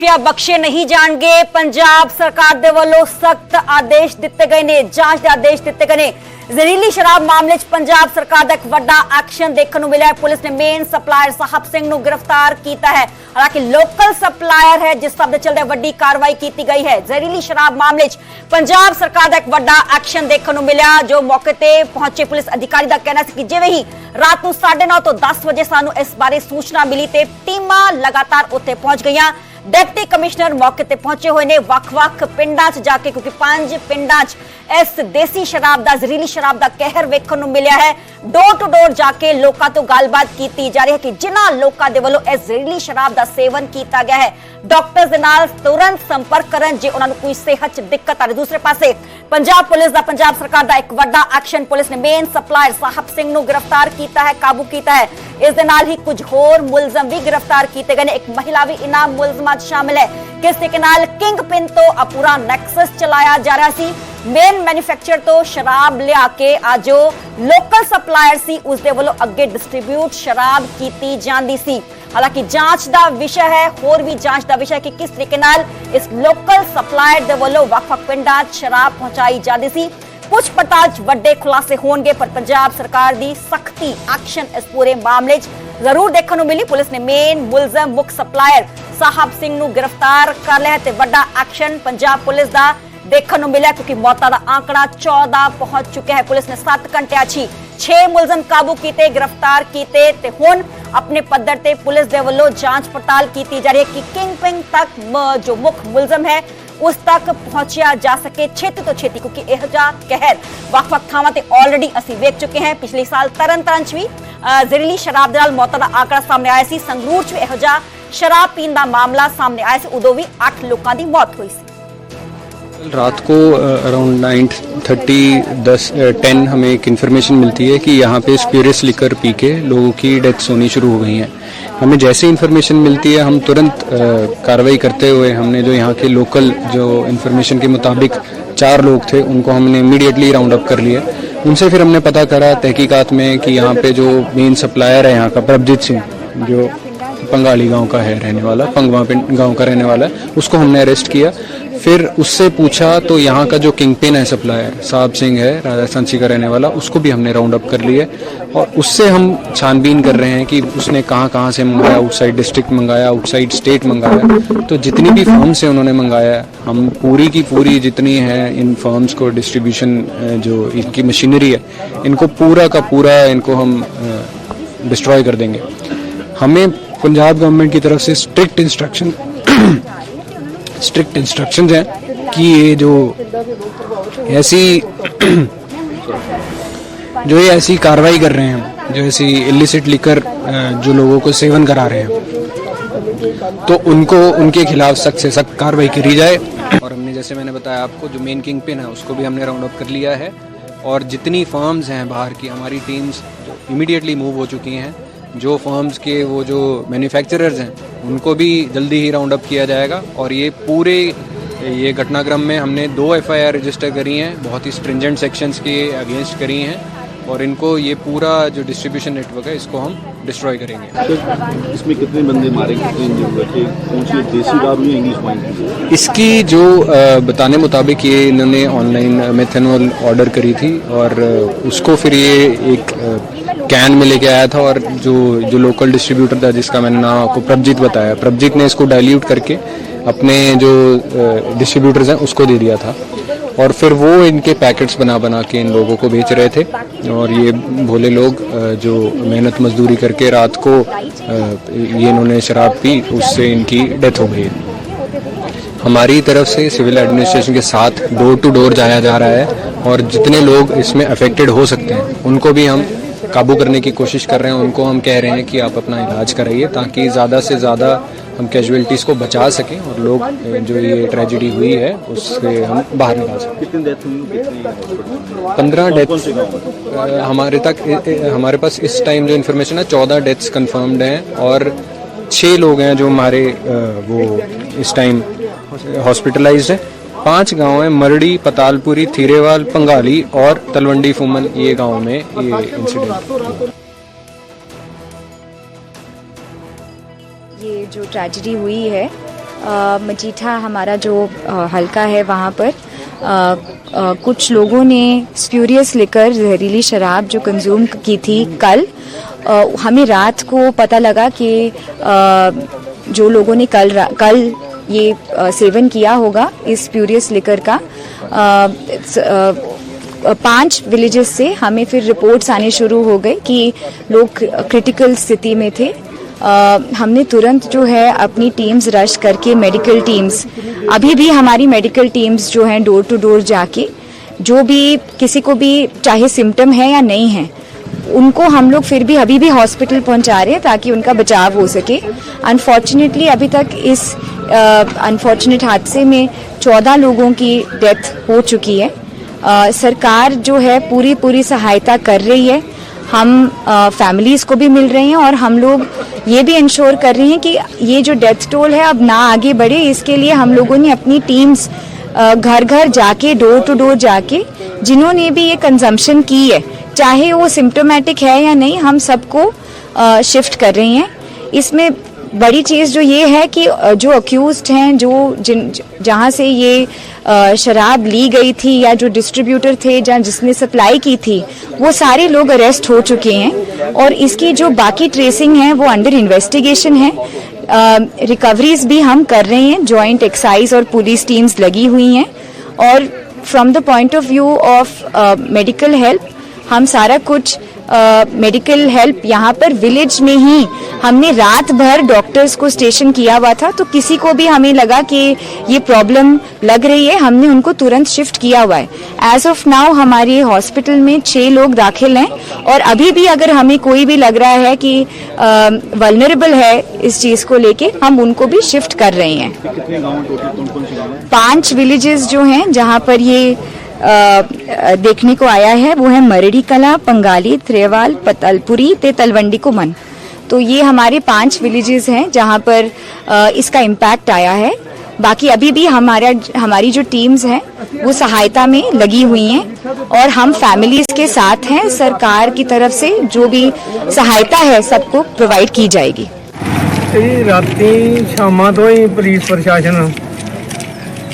बख्शे नहीं जाएंगे। पंजाब सरकार दे वालों सख्त आदेश दिते गए ने, जांच के आदेश दिते गए ने। जहरीली शराब मामले च पंजाब सरकार का एक बड़ा एक्शन देखने को मिला है। पुलिस ने मेन सप्लायर साहब सिंह को गिरफ्तार किया है। हालांकि लोकल सप्लायर है जिस सब चलते बड़ी कार्रवाई की गई है। जहरीली शराब मामले च पंजाब सरकार का एक बड़ा एक्शन देखने को मिला। जो मौके पर पहुंचे पुलिस अधिकारी का कहना है कि जिवें ही रात को 9:30 तो 10 बजे सानू इस बारे सूचना मिली तो टीमां लगातार उत्थे पहुंच गई। डिप्टी कमिश्नर मौके पर पहुंचे हुए ने वख-वख पिंडां च जाके, क्योंकि 5 पिंडां च इस देसी शराब का, जहरीली शराब का कहर वेखण नूं मिलिया है। डोर टू डोर जाके लोकां तो गलबात की जा रही है कि जिन्हां लोकां दे वल्लों इस जहरीली शराब का सेवन किया गया है, डॉक्टर्स दे नाल तुरंत संपर्क करन जे उन्हां नूं कोई सेहत च दिक्कत आ रही। दूसरे पासे पंजाब पुलिस का, पंजाब सरकार का एक बड़ा एक्शन, पुलिस ने मेन सप्लायर साहब सिंह नूं गिरफ्तार किया है, काबू किया है। इस दे नाल ही कुछ होर मुलजम भी गिरफ्तार किए गए। एक महिला भी इनाम मुलजमां शामिल है। किस तरीके नाल किंग पिन तो पूरा नैक्सस चलाया जा रहा सी। मेन मैन्युफैक्चर तो शराब लिया के आज जो लोकल सप्लायर सी उसदे वल्लों अगे डिस्ट्रीब्यूट शराब की जाती सी। हालांकि जांच का विषय है, होर भी जांच का विषय है कि किस तरीके नाल इस लोकल सप्लायर दे वल्लों वख-वख पिंडां शराब पहुंचाई जाती सी। कुछ पड़ताल वड्डे खुलासे होंगे, पर पंजाब सरकार की सख्ती एक्शन इस पूरे मामले जरूर देखने को मिली। पुलिस ने मेन मुलजम मुख्य सप्लायर साहब सिंह को गिरफ्तार कर लिया है। बड़ा एक्शन पंजाब पुलिस का देखने को मिला, क्योंकि मौतों का आंकड़ा 14 पहुंच चुका है। पुलिस ने 7 घंटे 6 मुलजम काबू किए, गिरफ्तार किए ते हुण अपने पद्धर ते पुलिस दे वल्लों जांच पड़ताल की जा रही है कि किंग पिन तक जो मुख्य मुलजम है उस तक पहुंचा जा सके छेती तो छेती, क्योंकि यह कहर वख-वख थावां ते ऑलरेडी असीं वेख चुके हैं। पिछले साल तरनतारन च भी जहरीली शराब दे नाल मौतां दा आंकड़ा सामने आया सी। संगरूर च भी यह शराब पीण दा मामला सामने आया सी, उदों भी 8 लोगों की मौत हुई सी। रात को अराउंड 9:30 हमें एक इन्फॉर्मेशन मिलती है कि यहाँ पे स्पिरिट्स लिकर पी के लोगों की डेथ्स होनी शुरू हो गई हैं। हमें जैसे इन्फॉर्मेशन मिलती है हम तुरंत कार्रवाई करते हुए हमने जो यहाँ के लोकल जो इन्फॉर्मेशन के मुताबिक 4 लोग थे उनको हमने इमीडिएटली राउंड अप कर लिया। उनसे फिर हमने पता करा तहकीकात में कि यहाँ पे जो मेन सप्लायर है यहाँ का प्रभजीत सिंह, जो पंगाली गांव का है रहने वाला, पंगवा गांव का रहने वाला है, उसको हमने अरेस्ट किया। फिर उससे पूछा तो यहाँ का जो किंग पिन है सप्लायर साहब सिंह है, राजस्थान का रहने वाला, उसको भी हमने राउंड अप कर लिया और उससे हम छानबीन कर रहे हैं कि उसने कहाँ से मंगाया, आउटसाइड डिस्ट्रिक्ट मंगाया, आउटसाइड स्टेट मंगाया। तो जितनी भी फर्म से उन्होंने मंगाया, हम पूरी की पूरी जितनी है इन फर्म्स को डिस्ट्रीब्यूशन जो इनकी मशीनरी है इनको पूरा का पूरा इनको हम डिस्ट्रॉय कर देंगे। हमें पंजाब गवर्नमेंट की तरफ से स्ट्रिक्ट इंस्ट्रक्शन हैं कि ये जो ऐसी कार्रवाई कर रहे हैं, जो ऐसी इलिसिट लिकर जो लोगों को सेवन करा रहे हैं, तो उनको उनके खिलाफ सख्त से सख्त कार्रवाई करी जाए। और हमने जैसे मैंने बताया आपको जो मेन किंग पिन है उसको भी हमने राउंड अप कर लिया है और जितनी फर्म्स हैं बाहर की हमारी टीम्स इमीडिएटली मूव हो चुकी हैं। जो फर्म्स के वो जो मैन्युफैक्चरर्स हैं उनको भी जल्दी ही राउंड अप किया जाएगा। और ये घटनाक्रम में हमने 2 FIR रजिस्टर करी हैं, बहुत ही स्ट्रिंजेंट सेक्शंस के अगेंस्ट करी हैं और इनको ये पूरा जो डिस्ट्रीब्यूशन नेटवर्क है इसको हम डिस्ट्रॉय करेंगे। इसमें कितने बंदे मारे, कितने इंजर्ड हुए थे, कौन सी देसी दारू या इंग्लिश वाइन? इसकी जो बताने मुताबिक ये इन्होंने ऑनलाइन मेथनॉल ऑर्डर करी थी और उसको फिर ये एक कैन में लेके आया था और जो लोकल डिस्ट्रीब्यूटर था जिसका मैंने नाम आपको प्रभजीत बताया, प्रभजीत ने इसको डाइल्यूट करके अपने जो डिस्ट्रीब्यूटर्स हैं उसको दे दिया था और फिर वो इनके पैकेट्स बना के इन लोगों को बेच रहे थे। और ये भोले लोग जो मेहनत मजदूरी करके रात को ये इन्होंने शराब पी, उससे इनकी डेथ हो गई। हमारी तरफ से सिविल एडमिनिस्ट्रेशन के साथ डोर टू डोर जाया जा रहा है और जितने लोग इसमें अफेक्टेड हो सकते हैं उनको भी हम काबू करने की कोशिश कर रहे हैं। उनको हम कह रहे हैं कि आप अपना इलाज कराइए ताकि ज़्यादा से ज़्यादा हम कैजुअलिटीज़ को बचा सकें और लोग जो ये ट्रेजेडी हुई है उससे हम बाहर निकाल सकें। कितनी डेथ हुई? 15 डेथ्स हमारे पास इस टाइम जो इन्फॉर्मेशन है 14 डेथ्स कंफर्म्ड हैं और 6 लोग हैं जो हमारे वो इस टाइम हॉस्पिटलाइज्ड हैं। 5 गांव हैं, मरड़ी, पतालपुरी, थीरेवाल, पंगाली और तलवंडी फुमन, ये गांव में ये इंसिडेंट। ये जो ट्रेजेडी हुई है मजीठा हमारा जो हल्का है वहाँ पर कुछ लोगों ने स्प्यूरियस लिकर जहरीली शराब जो कंज्यूम की थी कल। हमें रात को पता लगा कि जो लोगों ने कल ये सेवन किया होगा इस स्प्यूरियस लिकर का 5 विलेजेस से हमें फिर रिपोर्ट्स आने शुरू हो गए कि लोग क्रिटिकल स्थिति में थे। हमने तुरंत जो है अपनी टीम्स रश करके मेडिकल टीम्स, अभी भी हमारी मेडिकल टीम्स जो हैं डोर टू डोर जाके जो भी किसी को भी चाहे सिम्टम है या नहीं है उनको हम लोग फिर भी अभी भी हॉस्पिटल पहुंचा रहे हैं ताकि उनका बचाव हो सके। अनफॉर्चुनेटली अभी तक इस अनफॉर्चुनेट हादसे में 14 लोगों की डेथ हो चुकी है। सरकार जो है पूरी सहायता कर रही है। हम फैमिलीज को भी मिल रहे हैं और हम लोग ये भी इंश्योर कर रहे हैं कि ये जो डेथ टोल है अब ना आगे बढ़े। इसके लिए हम लोगों ने अपनी टीम्स घर घर जाके डोर टू डोर जाके जिन्होंने भी ये कंजम्पशन की है चाहे वो सिम्टोमेटिक है या नहीं हम सबको शिफ्ट कर रहे हैं। इसमें बड़ी चीज़ जो ये है कि जो अक्यूज्ड हैं जो जहाँ से ये शराब ली गई थी या जो डिस्ट्रीब्यूटर थे जहाँ जिसने सप्लाई की थी वो सारे लोग अरेस्ट हो चुके हैं और इसकी जो बाकी ट्रेसिंग है वो अंडर इन्वेस्टिगेशन है। रिकवरीज भी हम कर रहे हैं, जॉइंट एक्साइज और पुलिस टीम्स लगी हुई हैं और from the point of view of medical help हम सारा कुछ मेडिकल हेल्प यहाँ पर विलेज में ही हमने रात भर डॉक्टर्स को स्टेशन किया हुआ था तो किसी को भी हमें लगा कि ये प्रॉब्लम लग रही है हमने उनको तुरंत शिफ्ट किया हुआ है। एज ऑफ नाउ हमारे हॉस्पिटल में 6 लोग दाखिल हैं और अभी भी अगर हमें कोई भी लग रहा है कि वल्नरेबल है इस चीज़ को लेके हम उनको भी शिफ्ट कर रहे हैं। कितने गाँव टोटल कौन-कौन से गाँव हैं? 5 विलेजेस जो हैं जहाँ पर ये देखने को आया है वो है मरड़ी कला, पंगाली, त्रेवाल, पतलपुरी ते तलवंडी कुमन। तो ये हमारे 5 विलेजेस हैं जहाँ पर इसका इम्पैक्ट आया है। बाकी अभी भी हमारी जो टीम्स हैं वो सहायता में लगी हुई हैं और हम फैमिलीज के साथ हैं। सरकार की तरफ से जो भी सहायता है सबको प्रोवाइड की जाएगी। राती शामां तो ही पुलिस प्रशासन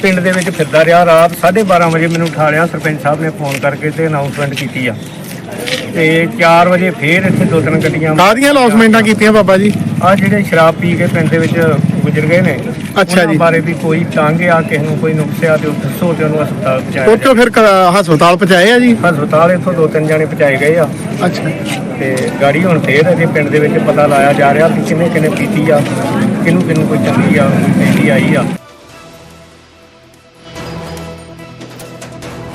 पिंड ਦੇ ਵਿੱਚ ਫਿਰਦਾ ਰਿਹਾ। ਰਾਤ 12:30 ਵਜੇ ਮੈਨੂੰ ਉਠਾ ਲਿਆ ਸਰਪੰਚ ਸਾਹਿਬ ਨੇ ਫੋਨ ਕਰਕੇ ਤੇ ਅਨਾਉਂਸਮੈਂਟ ਕੀਤੀ ਆ ਤੇ 4 ਵਜੇ ਫੇਰ ਇੱਥੇ 2-3 ਗੱਡੀਆਂ ਕਾਹਦੀਆਂ ਅਨਾਉਂਸਮੈਂਟਾਂ ਕੀਤੀਆਂ ਬਾਬਾ ਜੀ? ਆ ਜਿਹੜੇ ਸ਼ਰਾਬ ਪੀ ਕੇ ਪਿੰਡ ਦੇ ਵਿੱਚ ਗੁਜ਼ਰ ਗਏ ਨੇ ਅੱਛਾ ਜੀ। ਬਾਰੇ ਵੀ ਕੋਈ ਤੰਗ ਆ ਕਿਸੇ ਨੂੰ ਕੋਈ ਨੁਕਸਿਆ ਤੇ ਦੱਸੋ ਤੇ ਉਹਨੂੰ ਹਸਪਤਾਲ ਪਹੁੰਚਾਇਆ। ਉੱਥੋਂ ਫਿਰ ਹਸਪਤਾਲ ਪਹੁੰਚਾਏ ਆ ਜੀ? ਹਸਪਤਾਲ ਇੱਥੋਂ 2-3 ਜਾਣੇ ਪਹੁੰਚਾਏ ਗਏ ਆ। ਅੱਛਾ ਤੇ ਗਾੜੀ ਹੁਣ ਫੇਰ ਅਜੇ ਪਿੰਡ ਦੇ ਵਿੱਚ ਪਤਾ ਲਾਇਆ ਜਾ ਰਿਹਾ ਕਿ ਕਿੰਨੇ ਪੀਤੀ ਆ, ਕਿਹਨੂੰ ਕੋਈ ਚੰਗੀ ਆ ਕੋਈ ਪੀਤੀ ਆਈ ਆ।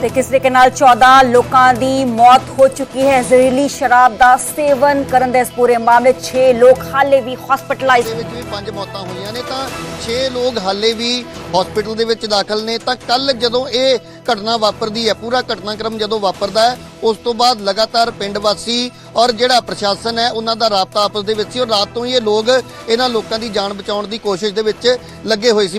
ਤੇ ਕਿਸ ਤਰੀਕੇ ਨਾਲ 14 ਲੋਕਾਂ ਦੀ ਮੌਤ ਹੋ ਚੁੱਕੀ ਹੈ ਜ਼ਹਿਰੀਲੀ ਸ਼ਰਾਬ ਦਾ ਸੇਵਨ ਕਰਨ ਦੇ ਇਸ ਪੂਰੇ ਮਾਮਲੇ 6 ਲੋਕ ਹਾਲੇ ਵੀ ਹਸਪੀਟਲਾਈਜ਼ਡ ਦੇ ਵਿੱਚ ਵੀ 5 ਮੌਤਾਂ ਹੋਈਆਂ ਨੇ ਤਾਂ 6 ਲੋਕ ਹਾਲੇ ਵੀ ਹਸਪੀਟਲ ਦੇ ਵਿੱਚ ਦਾਖਲ ਨੇ। ਤਾਂ ਕੱਲ ਜਦੋਂ ਇਹ ਘਟਨਾ ਵਾਪਰਦੀ ਹੈ ਪੂਰਾ ਘਟਨਾਕ੍ਰਮ ਜਦੋਂ ਵਾਪਰਦਾ ਹੈ ਉਸ ਤੋਂ ਬਾਅਦ ਲਗਾਤਾਰ ਪਿੰਡ ਵਾਸੀ ਔਰ ਜਿਹੜਾ ਪ੍ਰਸ਼ਾਸਨ ਹੈ ਉਹਨਾਂ ਦਾ ਰਾਬਤਾ ਆਪਸ ਦੇ ਵਿੱਚ ਸੀ ਔਰ ਰਾਤ ਤੋਂ ਹੀ ਇਹ ਲੋਕ ਇਹਨਾਂ ਲੋਕਾਂ ਦੀ ਜਾਨ ਬਚਾਉਣ ਦੀ ਕੋਸ਼ਿਸ਼ ਦੇ ਵਿੱਚ ਲੱਗੇ ਹੋਏ ਸੀ।